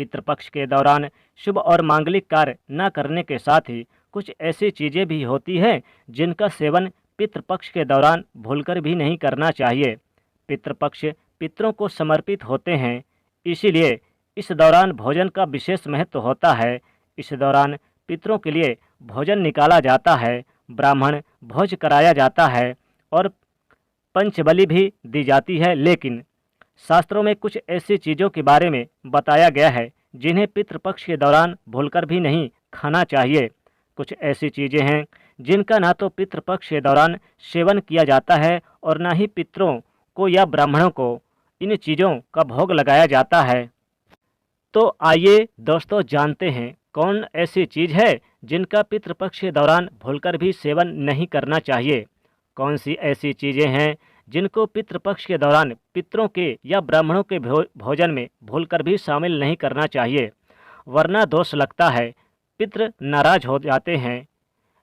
पितृपक्ष के दौरान शुभ और मांगलिक कार्य न करने के साथ ही कुछ ऐसी चीज़ें भी होती हैं जिनका सेवन पितृपक्ष के दौरान भूलकर भी नहीं करना चाहिए। पितृपक्ष पितरों को समर्पित होते हैं, इसीलिए इस दौरान भोजन का विशेष महत्व होता है। इस दौरान पितरों के लिए भोजन निकाला जाता है, ब्राह्मण भोज कराया जाता है और पंचबलि भी दी जाती है। लेकिन शास्त्रों में कुछ ऐसी चीज़ों के बारे में बताया गया है जिन्हें पितृपक्ष के दौरान भूलकर भी नहीं खाना चाहिए। कुछ ऐसी चीज़ें हैं जिनका ना तो पितृपक्ष के दौरान सेवन किया जाता है और ना ही पितरों को या ब्राह्मणों को इन चीज़ों का भोग लगाया जाता है। तो आइए दोस्तों जानते हैं कौन ऐसी चीज़ है जिनका पितृपक्ष के दौरान भूलकर भी सेवन नहीं करना चाहिए। कौन सी ऐसी चीज़ें हैं जिनको पितृपक्ष के दौरान पितरों के या ब्राह्मणों के भोजन में भूलकर भी शामिल नहीं करना चाहिए, वरना दोष लगता है, पितृ नाराज हो जाते हैं।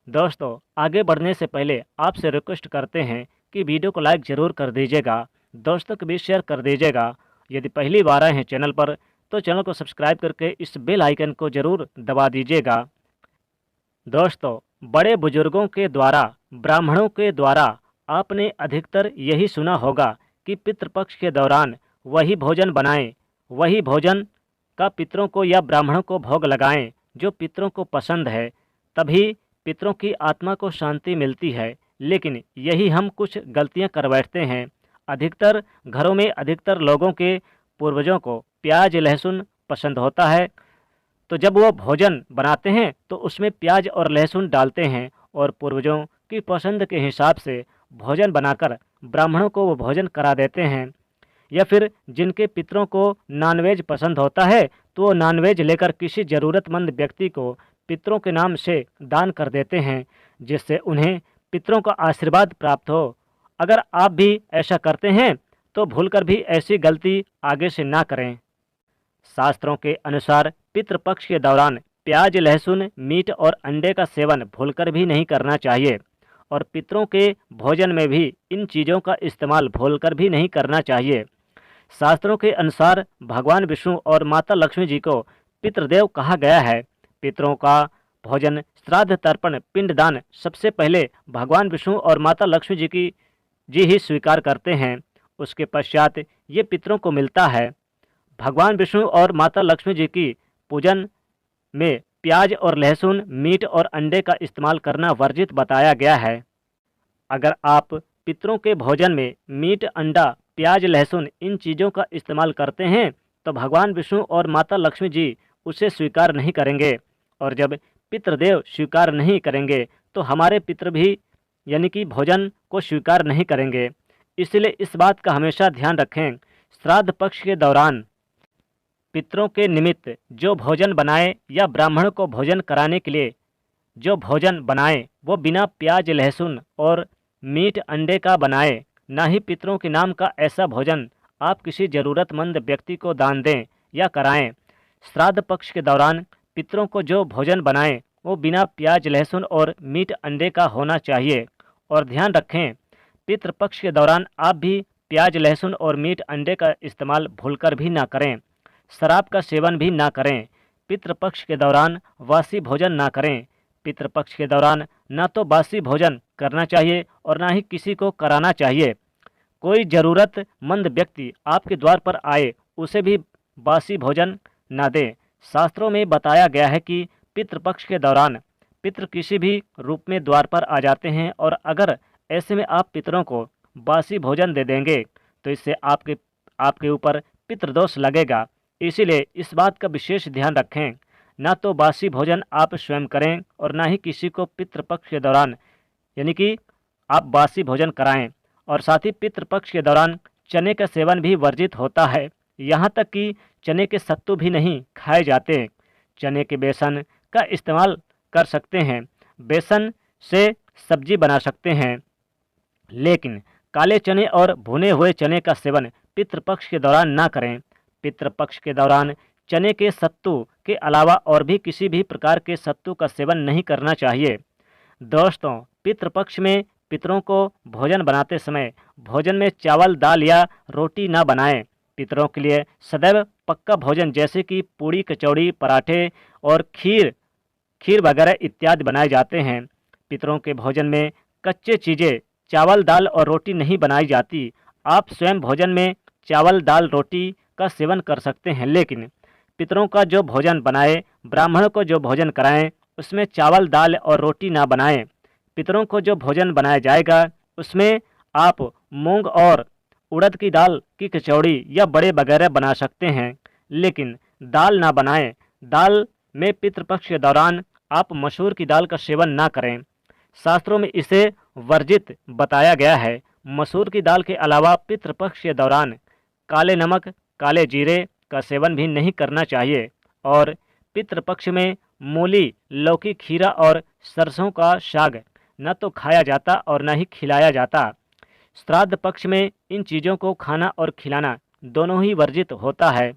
दोस्तों आगे बढ़ने से पहले आपसे रिक्वेस्ट करते हैं कि वीडियो को लाइक ज़रूर कर दीजिएगा, दोस्तों को भी शेयर कर दीजिएगा। यदि पहली बार आए हैं चैनल पर तो चैनल को सब्सक्राइब करके इस बेल आइकन को ज़रूर दबा दीजिएगा। दोस्तों बड़े बुजुर्गों के द्वारा, ब्राह्मणों के द्वारा आपने अधिकतर यही सुना होगा कि पितृपक्ष के दौरान वही भोजन बनाएं, वही भोजन का पितरों को या ब्राह्मणों को भोग लगाएं जो पितरों को पसंद है, तभी पितरों की आत्मा को शांति मिलती है। लेकिन यही हम कुछ गलतियां कर बैठते हैं। अधिकतर घरों में अधिकतर लोगों के पूर्वजों को प्याज लहसुन पसंद होता है, तो जब वो भोजन बनाते हैं तो उसमें प्याज और लहसुन डालते हैं और पूर्वजों की पसंद के हिसाब से भोजन बनाकर ब्राह्मणों को वो भोजन करा देते हैं। या फिर जिनके पितरों को नॉनवेज पसंद होता है तो वो नॉनवेज लेकर किसी ज़रूरतमंद व्यक्ति को पितरों के नाम से दान कर देते हैं, जिससे उन्हें पितरों का आशीर्वाद प्राप्त हो। अगर आप भी ऐसा करते हैं तो भूलकर भी ऐसी गलती आगे से ना करें। शास्त्रों के अनुसार पितृपक्ष के दौरान प्याज लहसुन मीट और अंडे का सेवन भूलकर भी नहीं करना चाहिए और पितरों के भोजन में भी इन चीज़ों का इस्तेमाल भूलकर भी नहीं करना चाहिए। शास्त्रों के अनुसार भगवान विष्णु और माता लक्ष्मी जी को पितृदेव कहा गया है। पितरों का भोजन, श्राद्ध, तर्पण, पिंडदान सबसे पहले भगवान विष्णु और माता लक्ष्मी जी ही स्वीकार करते हैं, उसके पश्चात ये पितरों को मिलता है। भगवान विष्णु और माता लक्ष्मी जी की पूजन में प्याज और लहसुन मीट और अंडे का इस्तेमाल करना वर्जित बताया गया है। अगर आप पितरों के भोजन में मीट, अंडा, प्याज, लहसुन इन चीज़ों का इस्तेमाल करते हैं तो भगवान विष्णु और माता लक्ष्मी जी उसे स्वीकार नहीं करेंगे, और जब पितृदेव स्वीकार नहीं करेंगे तो हमारे पितृ भी यानी कि भोजन को स्वीकार नहीं करेंगे। इसलिए इस बात का हमेशा ध्यान रखें, श्राद्ध पक्ष के दौरान पितरों के निमित्त जो भोजन बनाए या ब्राह्मण को भोजन कराने के लिए जो भोजन बनाए वो बिना प्याज लहसुन और मीट अंडे का बनाए। ना ही पितरों के नाम का ऐसा भोजन आप किसी ज़रूरतमंद व्यक्ति को दान दें या कराएं। श्राद्ध पक्ष के दौरान पितरों को जो भोजन बनाएं वो बिना प्याज लहसुन और मीट अंडे का होना चाहिए। और ध्यान रखें, पितृपक्ष के दौरान आप भी प्याज लहसुन और मीट अंडे का इस्तेमाल भूलकर भी ना करें। शराब का सेवन भी ना करें। पितृपक्ष के दौरान बासी भोजन ना करें। पितृपक्ष के दौरान ना तो बासी भोजन करना चाहिए और ना ही किसी को कराना चाहिए। कोई ज़रूरतमंद व्यक्ति आपके द्वार पर आए उसे भी बासी भोजन ना दें। शास्त्रों में बताया गया है कि पितृपक्ष के दौरान पितृ किसी भी रूप में द्वार पर आ जाते हैं, और अगर ऐसे में आप पितरों को बासी भोजन दे देंगे तो इससे आपके ऊपर पितृदोष लगेगा। इसीलिए इस बात का विशेष ध्यान रखें, ना तो बासी भोजन आप स्वयं करें और ना ही किसी को पितृपक्ष के दौरान यानी कि आप बासी भोजन कराएं। और साथ ही पितृपक्ष के दौरान चने का सेवन भी वर्जित होता है, यहाँ तक कि चने के सत्तू भी नहीं खाए जाते। चने के बेसन का इस्तेमाल कर सकते हैं, बेसन से सब्जी बना सकते हैं, लेकिन काले चने और भुने हुए चने का सेवन पितृपक्ष के दौरान ना करें। पितृपक्ष के दौरान चने के सत्तू के अलावा और भी किसी भी प्रकार के सत्तू का सेवन नहीं करना चाहिए। दोस्तों पितृपक्ष में पितरों को भोजन बनाते समय भोजन में चावल, दाल या रोटी ना बनाएं। पितरों के लिए सदैव पक्का भोजन जैसे कि पूड़ी, कचौड़ी, पराठे और खीर खीर वगैरह इत्यादि बनाए जाते हैं। पितरों के भोजन में कच्चे चीज़ें चावल, दाल और रोटी नहीं बनाई जाती। आप स्वयं भोजन में चावल, दाल, रोटी का सेवन कर सकते हैं, लेकिन पितरों का जो भोजन बनाए, ब्राह्मणों को जो भोजन कराएं, उसमें चावल, दाल और रोटी ना बनाएं। पितरों को जो भोजन बनाया जाएगा उसमें आप मूंग और उड़द की दाल की कचौड़ी या बड़े वगैरह बना सकते हैं, लेकिन दाल ना बनाएं। दाल में पितृपक्ष के दौरान आप मसूर की दाल का सेवन ना करें। शास्त्रों में इसे वर्जित बताया गया है। मसूर की दाल के अलावा पितृपक्ष के दौरान काले नमक, काले जीरे का सेवन भी नहीं करना चाहिए। और पितृपक्ष में मूली, लौकी, खीरा और सरसों का साग न तो खाया जाता और न ही खिलाया जाता। श्राद्ध पक्ष में इन चीज़ों को खाना और खिलाना दोनों ही वर्जित होता है।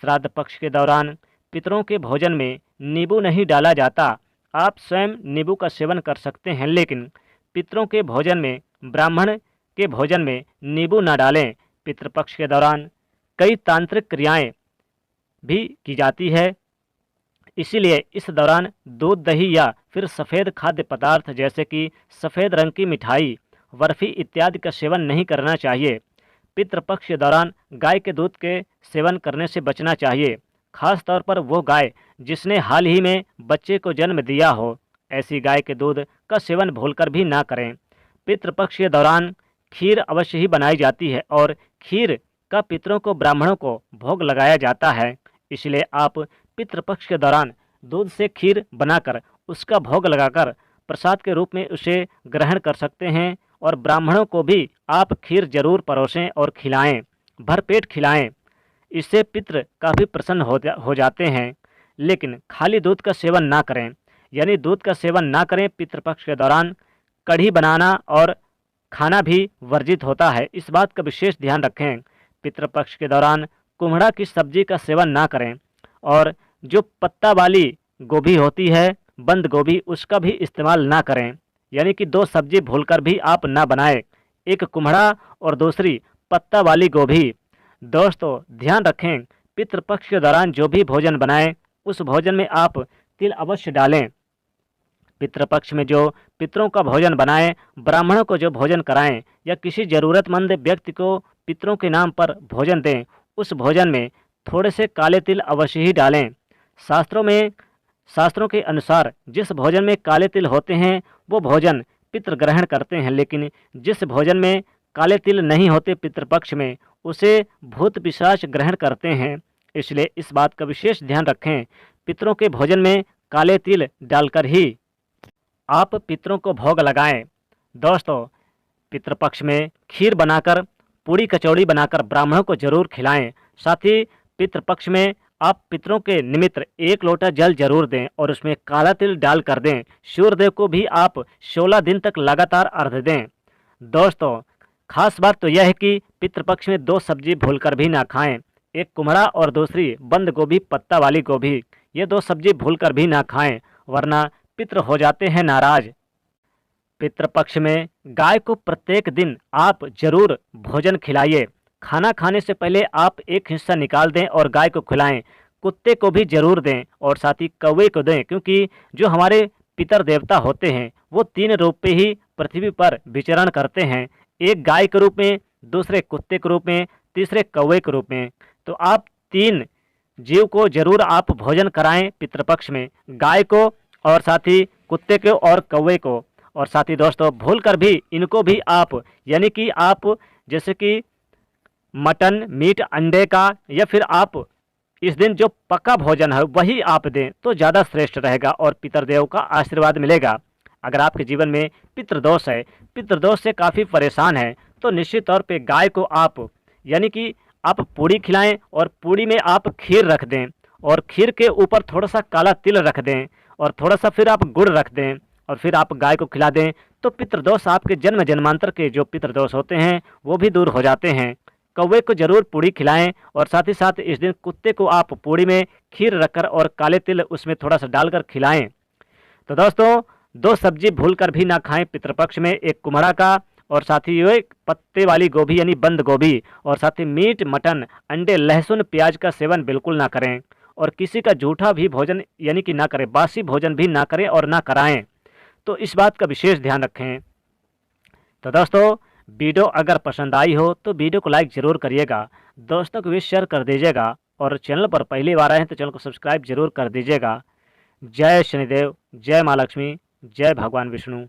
श्राद्ध पक्ष के दौरान पितरों के भोजन में नींबू नहीं डाला जाता। आप स्वयं नींबू का सेवन कर सकते हैं, लेकिन पितरों के भोजन में, ब्राह्मण के भोजन में नींबू न डालें। पितृपक्ष के दौरान कई तांत्रिक क्रियाएं भी की जाती है, इसीलिए इस दौरान दूध, दही या फिर सफ़ेद खाद्य पदार्थ जैसे कि सफ़ेद रंग की मिठाई, बर्फ़ी इत्यादि का सेवन नहीं करना चाहिए। पितृपक्ष के दौरान गाय के दूध के सेवन करने से बचना चाहिए, खास तौर पर वो गाय जिसने हाल ही में बच्चे को जन्म दिया हो। ऐसी गाय के दूध का सेवन भूलकर भी ना करें। पितृपक्ष के दौरान खीर अवश्य ही बनाई जाती है और खीर का पितरों को, ब्राह्मणों को भोग लगाया जाता है। इसलिए आप पितृपक्ष के दौरान दूध से खीर बनाकर उसका भोग लगाकर प्रसाद के रूप में उसे ग्रहण कर सकते हैं। और ब्राह्मणों को भी आप खीर जरूर परोसें और खिलाएं, भरपेट खिलाएं। इससे पितृ काफ़ी प्रसन्न हो जाते हैं। लेकिन खाली दूध का सेवन ना करें, यानी दूध का सेवन ना करें। पितृपक्ष के दौरान कढ़ी बनाना और खाना भी वर्जित होता है, इस बात का विशेष ध्यान रखें। पितृपक्ष के दौरान कुम्हड़ा की सब्जी का सेवन ना करें और जो पत्ता वाली गोभी होती है, बंद गोभी, उसका भी इस्तेमाल ना करें। यानी कि दो सब्जी भूलकर भी आप ना बनाएं, एक कुम्हड़ा और दूसरी पत्ता वाली गोभी। दोस्तों ध्यान रखें, पितृपक्ष के दौरान जो भी भोजन बनाएं उस भोजन में आप तिल अवश्य डालें। पितृपक्ष में जो पितरों का भोजन बनाएं, ब्राह्मणों को जो भोजन कराएं या किसी ज़रूरतमंद व्यक्ति को पितरों के नाम पर भोजन दें, उस भोजन में थोड़े से काले तिल अवश्य ही डालें। शास्त्रों के अनुसार जिस भोजन में काले तिल होते हैं वो भोजन पितृ ग्रहण करते हैं, लेकिन जिस भोजन में काले तिल नहीं होते पितृपक्ष में, उसे भूत पिशाच ग्रहण करते हैं। इसलिए इस बात का विशेष ध्यान रखें, पितरों के भोजन में काले तिल डालकर ही आप पितरों को भोग लगाएं। दोस्तों पितृपक्ष में खीर बनाकर, पूड़ी कचौड़ी बनाकर ब्राह्मणों को जरूर खिलाएं। साथ ही पितृपक्ष में आप पितरों के निमित्त 1 लोटा जल जरूर दें और उसमें काला तिल डाल कर दें। सूर्यदेव को भी आप 16 दिन तक लगातार अर्घ्य दें। दोस्तों खास बात तो यह है कि पितृपक्ष में 2 सब्जी भूलकर भी ना खाएं, एक कुम्हड़ा और दूसरी बंद गोभी, पत्ता वाली गोभी। ये 2 सब्जी भूलकर भी ना खाएं, वरना पितृ हो जाते हैं नाराज। पितृपक्ष में गाय को प्रत्येक दिन आप जरूर भोजन खिलाइए। खाना खाने से पहले आप एक हिस्सा निकाल दें और गाय को खिलाएं। कुत्ते को भी जरूर दें और साथ ही कौवे को दें, क्योंकि जो हमारे पितर देवता होते हैं वो 3 रूप पे ही पृथ्वी पर विचरण करते हैं, एक गाय के रूप में, दूसरे कुत्ते के रूप में, तीसरे कौवे के रूप में। तो आप 3 जीव को जरूर आप भोजन कराएं पितृपक्ष में, गाय को और साथ ही कुत्ते को और कौवे को। और साथ ही दोस्तों भूल कर भी इनको भी आप, यानी कि आप जैसे कि मटन, मीट, अंडे का, या फिर आप इस दिन जो पक्का भोजन है वही आप दें तो ज़्यादा श्रेष्ठ रहेगा और पितृदेव का आशीर्वाद मिलेगा। अगर आपके जीवन में पितृदोष है, पितृदोष से काफ़ी परेशान है, तो निश्चित तौर पे गाय को आप, यानी कि आप पूड़ी खिलाएं और पूड़ी में आप खीर रख दें और खीर के ऊपर थोड़ा सा काला तिल रख दें और थोड़ा सा फिर आप गुड़ रख दें और फिर आप गाय को खिला दें, तो पितृदोष, आपके जन्म जन्मांतर के जो पितृदोष होते हैं वो भी दूर हो जाते हैं। कौवे को जरूर पूड़ी खिलाएं और साथ ही साथ इस दिन कुत्ते को आप पूड़ी में खीर रखकर और काले तिल उसमें थोड़ा सा डालकर खिलाएं। तो दोस्तों 2 सब्जी भूल कर भी ना खाएं पितृपक्ष में, एक कुम्हड़ा का और साथ ही ये पत्ते वाली गोभी यानी बंद गोभी, और साथ ही मीट, मटन, अंडे, लहसुन, प्याज का सेवन बिल्कुल ना करें। और किसी का झूठा भी भोजन यानी कि ना करें, बासी भोजन भी ना करें और ना कराएं। तो इस बात का विशेष ध्यान रखें। तो दोस्तों, वीडियो अगर पसंद आई हो तो वीडियो को लाइक ज़रूर करिएगा, दोस्तों को भी शेयर कर दीजिएगा, और चैनल पर पहली बार आए हैं तो चैनल को सब्सक्राइब जरूर कर दीजिएगा। जय शनिदेव, जय माँ लक्ष्मी, जय भगवान विष्णु।